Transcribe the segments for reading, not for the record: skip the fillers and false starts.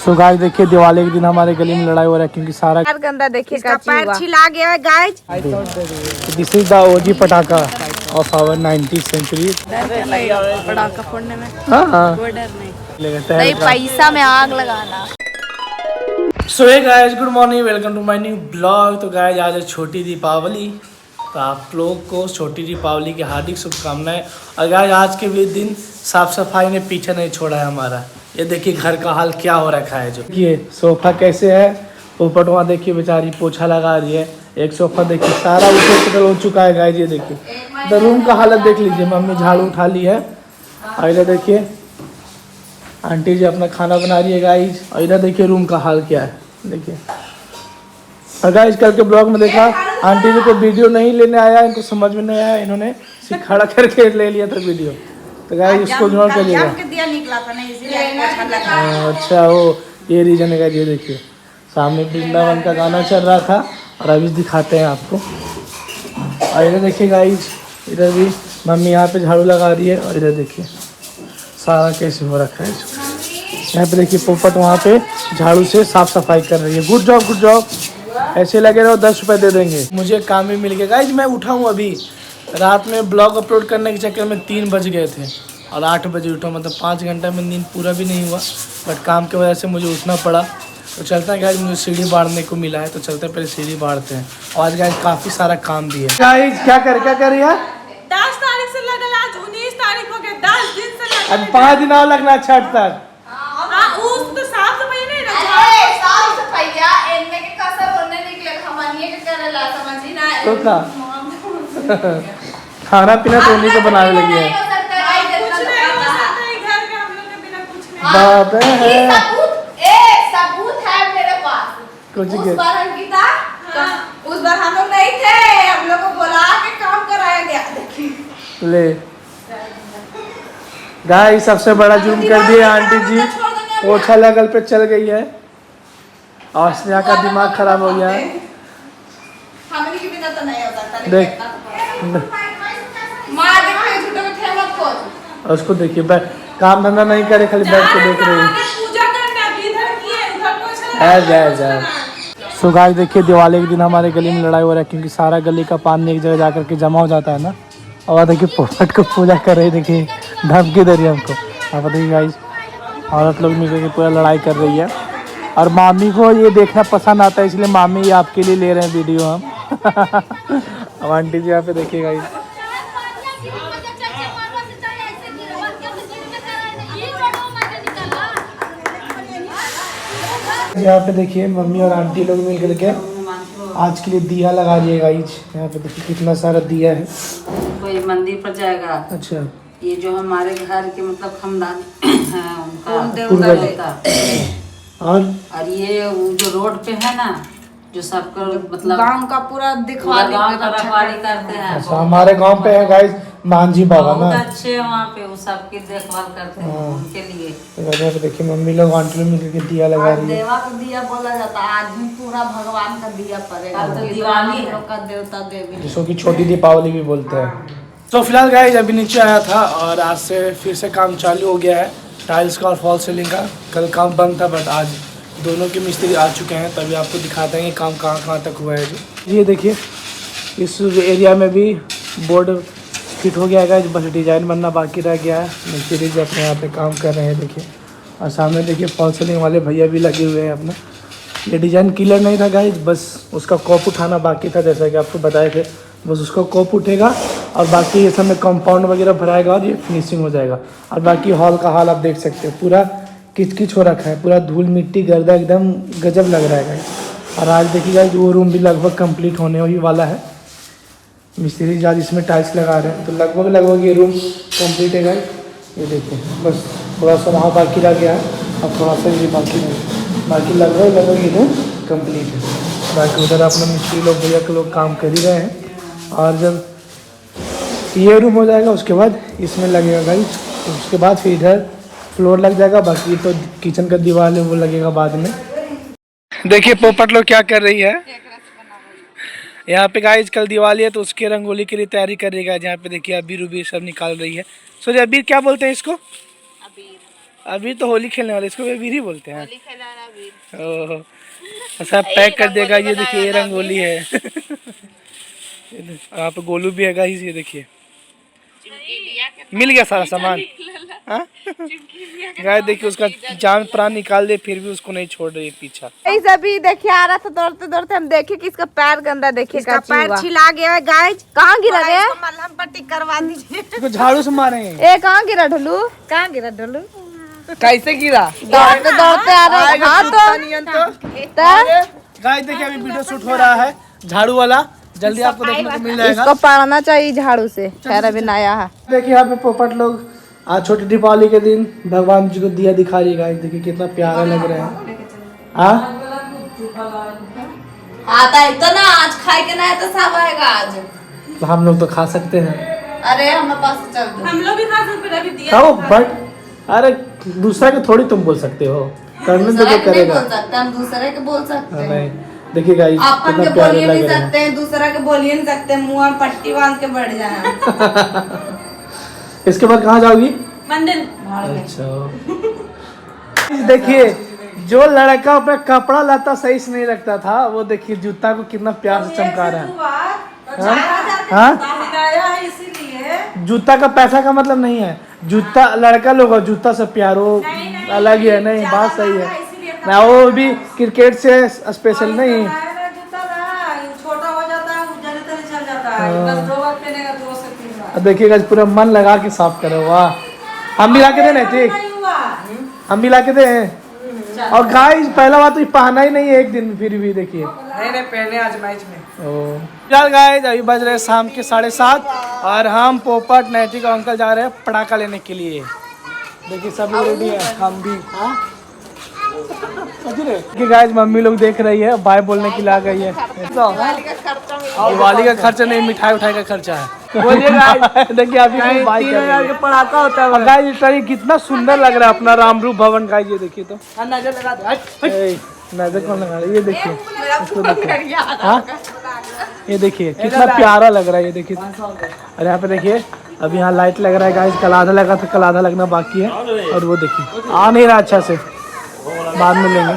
So guys देखिए दिवाली के दिन हमारे गली में लड़ाई हो रहा है क्योंकि सारा गंदा देखिए पैर छिला गया है guys. This is the OG पटाखा ऑफ आवर 19th सेंचुरी। पटाखा फोड़ने में हाँ कोई डर नहीं, पैसा में आग लगाना। So hey guys, good morning, welcome to my new blog. तो गाइस आज है छोटी दीपावली, तो आप लोग को छोटी दीपावली की हार्दिक शुभकामनाएं। और गाइस आज के भी दिन साफ सफाई ने पीछे नहीं छोड़ा है हमारा। ये देखिए घर का हाल क्या हो रखा है। जो ये सोफा कैसे है, पोपट वहाँ देखिए बेचारी पोछा लगा रही है। एक सोफा देखिए सारा उछल हो चुका है गाइस। ये देखिए द रूम का हालत देख लीजिए। मम्मी झाड़ू उठा ली है और इधर देखिए आंटी जी अपना खाना बना रही है गाइस। और इधर देखिए रूम का हाल क्या है देखिए। और गाइस कल के ब्लॉग में देखा आंटी जी को वीडियो नहीं लेने आया, इनको समझ में नहीं आया, इन्होंने सिर्फ खड़ा करके ले लिया था वीडियो। तो गाइस इसको इग्नोर करिएगा। अच्छा वो ये रीजन है। ये देखिए सामने वृंदावन का गाना चल रहा था और अभी दिखाते हैं आपको। और इधर देखिए गाइस, इधर भी मम्मी यहाँ पे झाड़ू लगा रही है। और इधर देखिए सारा कैसे हो रखा है। यहाँ पे देखिए पोपट वहाँ पे झाड़ू से साफ सफाई कर रही है। Good job good job. ऐसे लगे रहो 10 रुपये दे देंगे। मुझे काम भी मिल गया गाइस। मैं उठा हूँ अभी, रात में ब्लॉग अपलोड करने के चक्कर में 3 बज गए थे और 8 बजे उठा। मतलब 5 घंटा में नींद पूरा भी नहीं हुआ, बट काम की वजह से मुझे उठना पड़ा। तो चलते हैं गाइस, मुझे सीढ़ी बाढ़ने को मिला है तो चलते हैं पहले सीढ़ी बाढ़ते हैं। और आज गाइस काफ़ी सारा काम भी है। गाइस क्या कर रही है? 10 तारीख से लगा, आज 19 तारीख हो गया, 10 दिन से लगा। अब 5 दिन और लगना छठ तक। उस तो साफ सफाई नहीं ना, साफ सफाइया इनमें के कसर होने निकले हमनिए के करेला समझी ना। तो का खाना पीना तो उन्हीं को बनाने लगी है। बाप है सबूत है मेरे पास। कुछ उस बार अंकिता, उस बार हम लोग नहीं थे, हम लोग को बुला के काम कराया गया। देखिए ले गाइस सबसे बड़ा जुर्म कर दिया आंटी जी। पोछा लेवल पे चल गई है और स्नेहा का दिमाग खराब हो गया है। हमनी के बिना तो नहीं हो सकता। देख मार देखो झूठे में ठेमत खोज। उसको देखिए काम धंधा नहीं करे, खाली बैठ के देख रही है। पूजा करने अभी इधर किए, उधर पोछा। सो गाइस देखिए दिवाली के दिन हमारे गली में लड़ाई हो रहा है क्योंकि सारा गली का पानी एक जगह जाकर के जमा हो जाता है ना। और देखिए पोपट को पूजा कर रही, देखिए धमकी दे रही है हमको। अब देखिए गाइस औरत लोग मिलकर के पूरा लड़ाई कर रही है। और मामी को ये देखना पसंद आता है, इसलिए मामी ये आपके लिए ले रहे हैं वीडियो हम। अब आंटी जी यहाँ पे देखिए गाइस, यहाँ पे देखिए मम्मी और आंटी लोग मिल करके आज के लिए दिया लगा रही है गाइस। यहाँ पे देखिए कितना सारा दिया है। कोई मंदिर पर जाएगा। अच्छा ये जो हमारे घर के मतलब खानदान है उनका और ये वो जो रोड पे है ना, जो सबका मतलब गांव का पूरा दिखवाली करते हैं। अच्छा हमारे गांव पे है गाइस मांझी बाबा ना, बहुत अच्छे हैं वहाँ पे, वो सबकी देखभाल करते हैं उनके लिए। तो देखिए मम्मी लोग आंटी लोग मिलकर के दिया लगा रही है। देवा का दिया बोला जाता है, आज भी पूरा भगवान का दिया पड़ेगा। कल तो दिवाली है, का देवता देवी जिसको कि छोटी दीपावली भी बोलते हैं। तो फिलहाल गाइस अभी नीचे आया था और आज से फिर से काम चालू हो गया है टाइल्स का और फॉल सीलिंग का। कल काम बंद था बट आज दोनों के मिस्त्री आ चुके हैं, तभी आपको दिखाते हैं काम कहाँ तक हुआ है। जो ये देखिए इस एरिया में भी बोर्ड फिट हो गया है, बस डिज़ाइन बनना बाकी रह गया है। मिस्त्री जी अपने यहाँ पे काम कर रहे हैं देखिए। और सामने देखिए फॉल सीलिंग वाले भैया भी लगे हुए हैं अपना। ये डिज़ाइन क्लियर नहीं था गाइस, बस उसका कॉप उठाना बाकी था, जैसा कि आपको बताए थे। बस उसका कॉप उठेगा और बाकी ये सब में कंपाउंड वगैरह भराएगा और ये फिनिशिंग हो जाएगा। और बाकी हॉल का हाल आप देख सकते हो, पूरा किच हो रखा है, पूरा धूल मिट्टी गर्दा एकदम गजब लग रहा है गाइस। और आज देखिएगा वो रूम भी लगभग कंप्लीट होने ही वाला है। मिस्त्री जी आज इसमें टाइल्स लगा रहे हैं तो लगभग ये रूम कंप्लीट है गाइस। ये देखिए बस थोड़ा सा वहाँ बाकी रह गया है और थोड़ा सा ये बाकी रह, बाकी लगभग ये रूम कंप्लीट है। बाकी उधर अपना मिस्त्री लोग भैया के लोग काम कर ही रहे हैं। और जब ये रूम हो जाएगा उसके बाद इसमें लगेगा गाइस, उसके बाद फिर इधर फ्लोर लग जाएगा। बाकी तो किचन का दीवार है वो लगेगा बाद में। देखिए पोपट लोग क्या कर रही है यहाँ पे गाइस। कल दिवाली है तो उसके रंगोली के लिए तैयारी कर रही है। यहाँ पे देखिए अबीर उबीर सब निकाल रही है। सॉरी अबीर क्या बोलते हैं इसको? अबीर तो होली खेलने वाले, इसको अबीर ही बोलते हैं। ओह, ऐसा पैक कर देगा। ये देखिए ये रंगोली है। यहाँ पे गोलू भी है गाइस, ये देखिए मिल गया सारा सामान। गाय देखिए उसका जान प्राण निकाल दे फिर भी उसको नहीं छोड़ रही पीछा। ऐसा भी देखिए आ रहा था दौड़ते दौड़ते, हम देखे कि इसका पैर गंदा, देखिए इसका पैर छिला गया है गाइस। कहाँ गिरा गया? मलहम पट्टी करवा दीजिए। इसको झाड़ू से मारे। ए कहाँ गिरा ढोलू? कहाँ गिरा ढोलू? कैसे गिरा? दौड़ते दौड़ते आ रहा है। हाँ तो गाइस देखिए अभी वीडियो शूट हो रहा है झाड़ू वाला, जल्दी आपको देखने को मिल जाएगा। इसको पारना चाहिए झाड़ू से। खैर अभी नया है। देखिए यहाँ पे पोपट लोग आज छोटी दीपावली के दिन भगवान जी को दिया दिखा रही है। देखिए कितना प्यारा लग रहा है। आता है तो ना, आज खाए के ना तो सब आएगा आज। तो हम लोग तो खा सकते हैं। अरे हमारे पास चल दो। हम लोग भी खा सकते हैं, अभी दिया खाओ बट अरे दूसरा के थोड़ी तुम बोल सकते हो, करने तो जो करेगा। बोल सकते हम दूसरे के बोल सकते हैं। नहीं देखिए गाइस अपन कितना के प्यारा बोलिए लग नहीं रहा है। सकते, दूसरा के बोलिए नहीं सकते, मुंह में पट्टी बांध के बैठ जाना। इसके बाद कहाँ जाओगी? मंदिर। अच्छा देखिए जो लड़का अपना कपड़ा लता सही से नहीं रखता था, वो देखिए जूता को कितना प्यार से चमका रहा है। हाँ? बताया है इसीलिए। जूता का पैसा का मतलब नहीं है, जूता लड़का लोग और जूता से प्यार वो अलग ही है। नहीं बात सही है ना, वो भी क्रिकेट से स्पेशल नहीं। छोटा हो जाता है, चल जाता है, बस 2 बार पहनेगा 2 से 3 बार। अब देखिएगा पूरा मन लगा के साफ करो। वाह, हम भी ला के देने ठीक, हम भी ला के दे। और गाइस पहला बात तो पहना ही नहीं है एक दिन, फिर भी देखिए नहीं पहने आज मैच में। चल गाइस अभी बज रहे शाम के 7:30 और हम पोपट नैतिक और अंकल जा रहे हैं पटाखा लेने के लिए। देखिए सब लोग रेडी है, हम भी। गाइस मम्मी लोग देख रही है, बाय बोलने के लिए आ गई है। दिवाली का खर्चा नहीं, मिठाई उठाई का खर्चा है। बोलिए गाइस देखिए अभी 3,000 का पटाखा होता है। गाइस ये कितना सुंदर लग रहा है अपना रामरूप भवन। गाइस ये देखिए तो नजर लगा दे। नजर कौन लगा रहा है? ये देखिए इसको देखिए। हाँ ये देखिए कितना प्यारा लग रहा है। ये देखिए और यहाँ पे देखिए अब यहाँ लाइट लग रहा है गाइस। कल आधा लगा था, कल आधा लगना बाकी है। और वो देखिए आ नहीं रहा अच्छा से, बाद में लेंगे।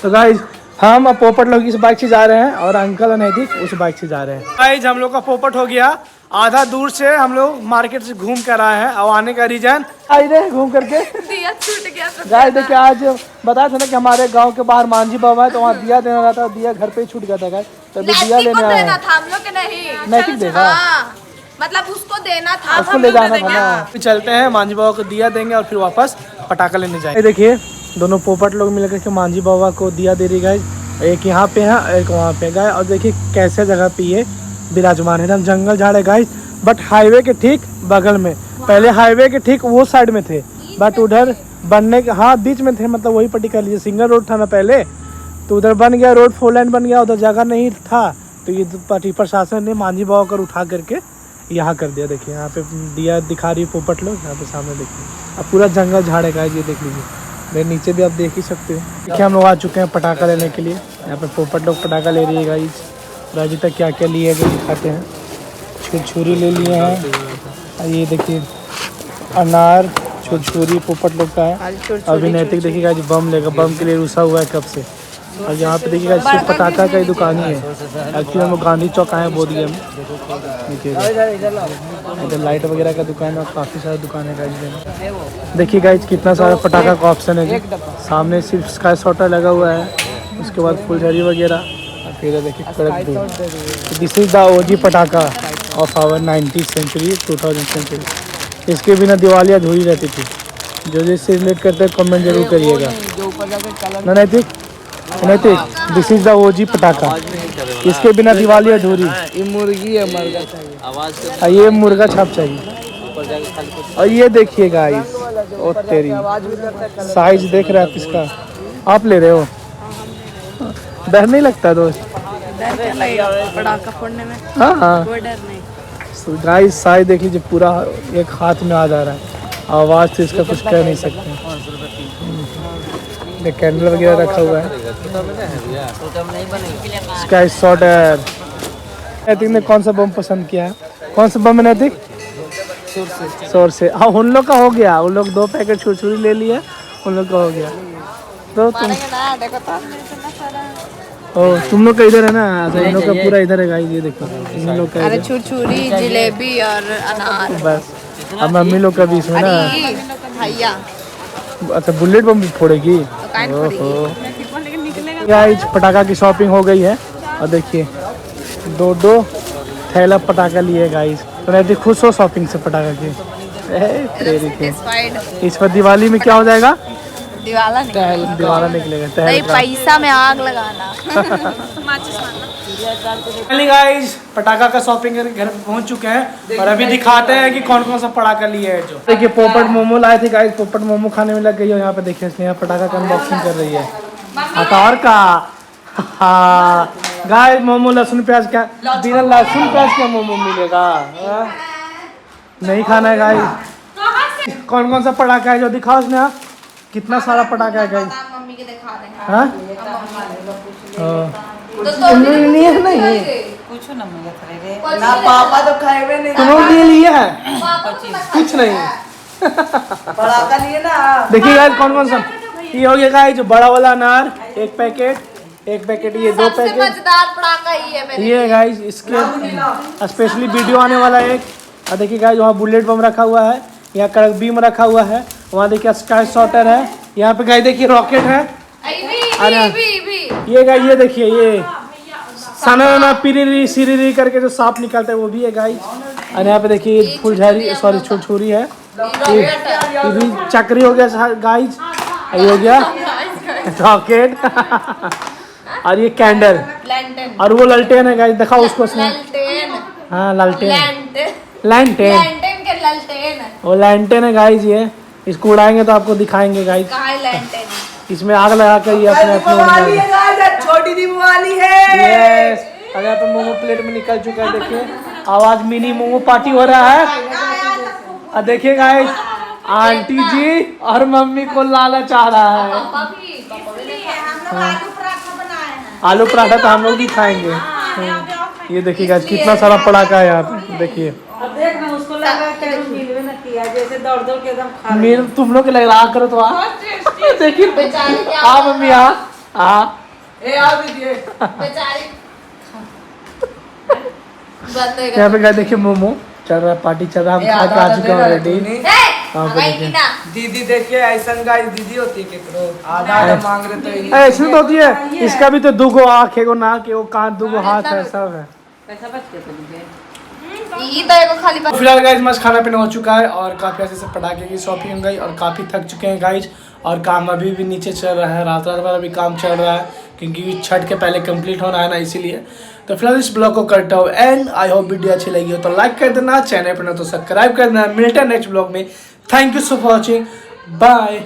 तो गाइस हम अब पोपट लोग इस बाइक से जा रहे हैं और अंकल और नैतिक उस बाइक से जा रहे हैं। गाइस हम लोग का पोपट हो गया आधा दूर से, हम लोग मार्केट से घूम कर आए हैं। और आने का रीजन आई रहे घूम करके दिया छूट गया तो गाइस देखिए आज बताया था ना कि हमारे गांव के बाहर मांझी बाबा है, तो वहाँ दिया देना रहा था। दिया घर पे ही छूट गया था गाइस, तो अभी दिया लेने आए हैं। हम लोग के नहीं, नैतिक देगा, मतलब उसको देना था, उसको ले जाना था ना। फिर चलते हैं मांझी बाबा को दिया देंगे और फिर वापस पटाखा लेने जाएंगे। देखिए दोनों पोपट लोग मिलकर के मांझी बाबा को दिया दे रही गाइस। एक यहाँ पे है एक वहाँ पे गाय। और देखिए कैसे जगह पे ये विराजमान है, एकदम जंगल झाड़ है गाइस। बट हाईवे के ठीक बगल में, पहले हाईवे के ठीक वो साइड में थे, बट उधर बनने के हाँ बीच में थे, मतलब वही पट्टी कर लीजिए। सिंगल रोड था ना पहले, तो उधर बन गया रोड, 4 लाइन बन गया, उधर जगह नहीं था। तो ये पट्टी प्रशासन ने मांझी बाबा को उठा करके यहाँ कर दिया। देखिए यहाँ पे दिया दिखा रही है पोपट लोग, यहाँ पे सामने देखिए। अब पूरा जंगल झाड़ है गाइस, ये देख लीजिए। मेरे नीचे भी आप देख ही सकते हैं। देखिए हम लोग आ चुके हैं पटाखा लेने के लिए। यहाँ पे पोपट लोग पटाखा ले रही है गाइस। और अभी तक क्या क्या लिए गए दिखाते हैं। छुरछुरी ले लिए हैं, ये देखिए अनार छुरछुरी पोपट लोग का है। अभी नैतिक देखिएगा जी बम लेगा, बम के लिए रुसा हुआ है कब से। और यहाँ पे देखिएगा सिर्फ पटाखा का ही दुकान ही है। एक्चुअली हम गांधी चौक आए हैं बोधगया में। इधर लाइट वगैरह का दुकान है और काफ़ी सारा दुकान है गाइस। देखिए गाइस कितना सारा पटाखा का ऑप्शन है। सामने सिर्फ स्काई शॉटर लगा हुआ है, उसके बाद फुलझड़ी वगैरह। और फिर देखिए कड़क दूध। दिस इज द ओजी पटाखा of our 90th century 2000 century. इसके बिना दिवाली अधूरी रहती थी। जो जिससे रिलेट करते हैं कमेंट जरूर करिएगा। नैतिक नैतिक दिस इज द ओजी पटाखा, इसके बिना दिवाली अधूरी। ये मुर्गी है, मुर्गा चाहिए, ये मुर्गा छाप चाहिए। और ये देखिए गाइस, ओ तेरी साइज देख रहे हैं आप इसका। आप ले रहे हो, डर नहीं लगता दोस्त? पटाखा फोड़ने में हाँ हाँ कोई डर नहीं। गाइस साइज देख लीजिए, पूरा एक हाथ में आ जा रहा है। आवाज़ तो इसका कुछ कह नहीं सकते। कैंडल वगैरह रखा हुआ है। स्काई शॉटर। नैतिक ने कौन सा बम पसंद किया है? कौन सा बम है नैतिक? शोर से। हाँ उन लोग का हो गया, उन लोग 2 पैकेट छुरछुरी ले लिए, उन लोग का हो गया। तो तुम मारेंगे ना, देखो तो इतना सारा। ओ तुम लोग का इधर है ना, तो इन लोग का पूरा इधर है गाइस, ये देखो इन लोग का अरे इधर। छुरछुरी, जिलेबी और अनार। बस अब मम्मी लोग का भी इसमें ना। अरे भैया अच्छा बुलेट बम भी फोड़ेगी। गाइस पटाखा की शॉपिंग हो गई है और देखिए 2 थैला पटाखा लिए गाइस। तो रहती खुश हो शॉपिंग से पटाखा की। तेरी के सेटिस्फाइड। इस पर दिवाली में क्या हो जाएगा? दिवाला नहीं, दिवाला निकलेगा नहीं पैसा में आग लगाना। गाइस पटाखा का शॉपिंग करके घर पे पहुंच चुके हैं और अभी दिखाते हैं कि कौन कौन सा पटाखा लिए है। जो देखिए पोपट मोमो लाए थे गाइस, पोपट मोमो खाने में लग गई है। यहाँ पे देखिए स्नेहा पटाखा का अनबॉक्सिंग कर रही है। अतार का हाँ गाइस मोमो लहसुन प्याज का, बिना लहसुन प्याज का मोमो मिलेगा। नहीं खाना है गाइस। कौन कौन सा पटाखा है जो दिखाओ स्नेहा, कितना सारा पटाखा है गाइस। मम्मी के दिखा दें। हाँ नहीं कुछ न मिलत ना पापा तो खाएबे नहीं। तुम लिए है कुछ नहीं। पड़ाका लिए ना। देखिए गाइस कौन कौन सा ये हो गया गाइस, जो बड़ा वाला अनार एक पैकेट, ये 2 पैकेट। मजेदार पटाखा ही है मेरे ये गाइस इसके स्पेशली वीडियो आने वाला है एक। और देखिए गाइस वहाँ बुलेट बम रखा हुआ है, यहाँ कड़क बीम रखा हुआ है, वहाँ देखिए स्काई शॉटर है, यहाँ पे गाइस देखिए रॉकेट है। ये गाइस ये देखिए ये सना पिरी सिरी करके जो सांप निकलता है वो भी है गाइस। और यहाँ पे देखिए फुलझड़ी सॉरी छुरछुरी है, ये भी चक्री हो गया गाइस, ये हो गया रॉकेट। और ये कैंडल और वो ललटेन है गाइस, दिखाओ उसको उसने। हाँ ललटेन वो लैंटेन है गाइस, ये इसको उड़ाएंगे तो आपको दिखाएंगे गाइस। इसमें आग लगा कर ये अपने छोटी दी वाली है। यस अगर यहाँ पे मोमो प्लेट में निकल चुका है, देखिए आवाज मिनी मोमो पार्टी हो रहा है। और देखिए गाइस आंटी जी और मम्मी को लालच आ रहा है। आलू पराठा तो हम लोग भी खाएंगे। ये देखिए गाइस कितना सारा पटाखा है यहाँ पे, देखिए। अब देख ना उसको लगा कि मिलवे न किया, जैसे दौड़ दौड़ के एकदम खा मेरे तुम लोग के लग रहा करो तो आ देखिए आ मम्मी आ ए आओ दीजिए। यहाँ पे गए देखिए मोमो चल रहा है, पार्टी चल रहा है, हम खा के आ चुके हैं ऑलरेडी। दीदी देखिए ऐसा गाइस दीदी होती है केकरो आधा मांग रहे तो ऐसे तो होती है, इसका भी तो 2 आँख है, नाक है, कान 2 हाथ है, सब है। पैसा बच गया तो दीजिए। तो फिलहाल गाइस मस्त खाना पीना हो चुका है और काफ़ी अच्छे से पटाखे की शॉपिंग हो गई और काफ़ी थक चुके हैं गाइस। और काम अभी भी नीचे चल रहा है, रात भर अभी काम चल रहा है क्योंकि छठ के पहले कंप्लीट होना है ना, इसीलिए। तो फिलहाल इस ब्लॉग को करता हूँ एंड आई होप वीडियो अच्छी लगी हो तो लाइक कर देना, चैनल पर ना तो सब्सक्राइब कर देना। मिलते हैं नेक्स्ट ब्लॉग में। Thank you so for watching, bye.